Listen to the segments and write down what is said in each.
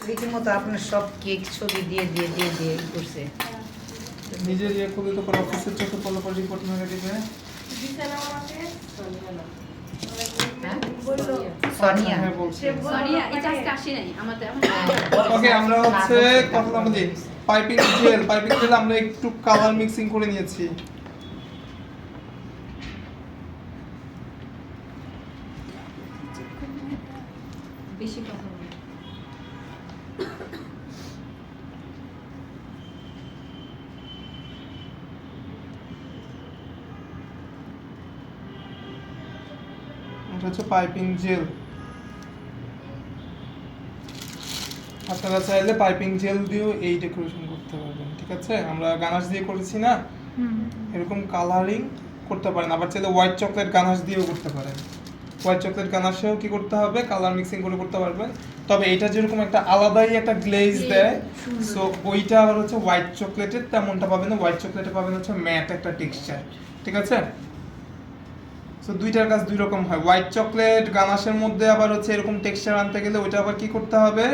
রীতিমতো আপনার সব কেক ছবি দিয়ে দিয়ে দিয়ে দিয়ে করছে। নিজের ইয়ে করলে তো পরে অফিসের চোখে পড়লে পরে রিপোর্ট মেরে দিবে। সোনিয়া হ্যাঁ বলছি। আমাদের ওকে আমরা হচ্ছে কথা বলি পাইপিং জেল আমরা একটু কালার মিক্সিং করে নিয়েছি। বেশি কথা বলি। এটা হচ্ছে পাইপিং জেল। আপনারা চাইলে পাইপিং জেল দিয়েও এই ডেকোরেশন করতে পারবেন, ঠিক আছে? আমরা গানাশ দিয়ে করেছি না, এরকম কালারিং করতে পারেন। আবার চাইলে হোয়াইট চকলেট গানাশ দিয়েও করতে পারেন। হোয়াইট চকলেট গানাশেও কি করতে হবে, কালার মিক্সিং করে করতে পারবেন। তবে এটা যেরকম একটা আলাদাই একটা গ্লেজ দেয়, সো ওইটা আবার হচ্ছে হোয়াইট চকলেটের তেমনটা পাবেন না। হোয়াইট চকলেটে পাবেন হচ্ছে ম্যাট একটা টেক্সচার, ঠিক আছে? সো দুইটার কাজ দুই রকম হয়। হোয়াইট চকলেট গানাশের মধ্যে আবার হচ্ছে এরকম টেক্সচার আনতে গেলে ওইটা আবার কি করতে হবে,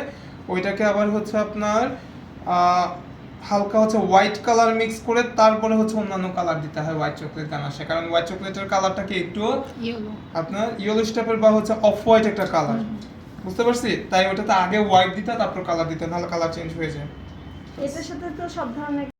ওইটাকে আবার হচ্ছে আপনার হালকা হচ্ছে হোয়াইট কালার মিক্স করে তারপরে হচ্ছে অন্যান্য কালার দিতে হয় হোয়াইট চকলেট গানাশে। কারণ হোয়াইট চকলেটের কালারটা কি একটু আপনার ইয়েলো টাইপের বা হচ্ছে অফ হোয়াইট একটা কালার, বুঝতে পারছি? তাই ওটাতে আগে হোয়াইট দিতে তারপর কালার দিতে, নাহলে কালার চেঞ্জ হয়ে যায়। এটার সাথে তো সব ধরনের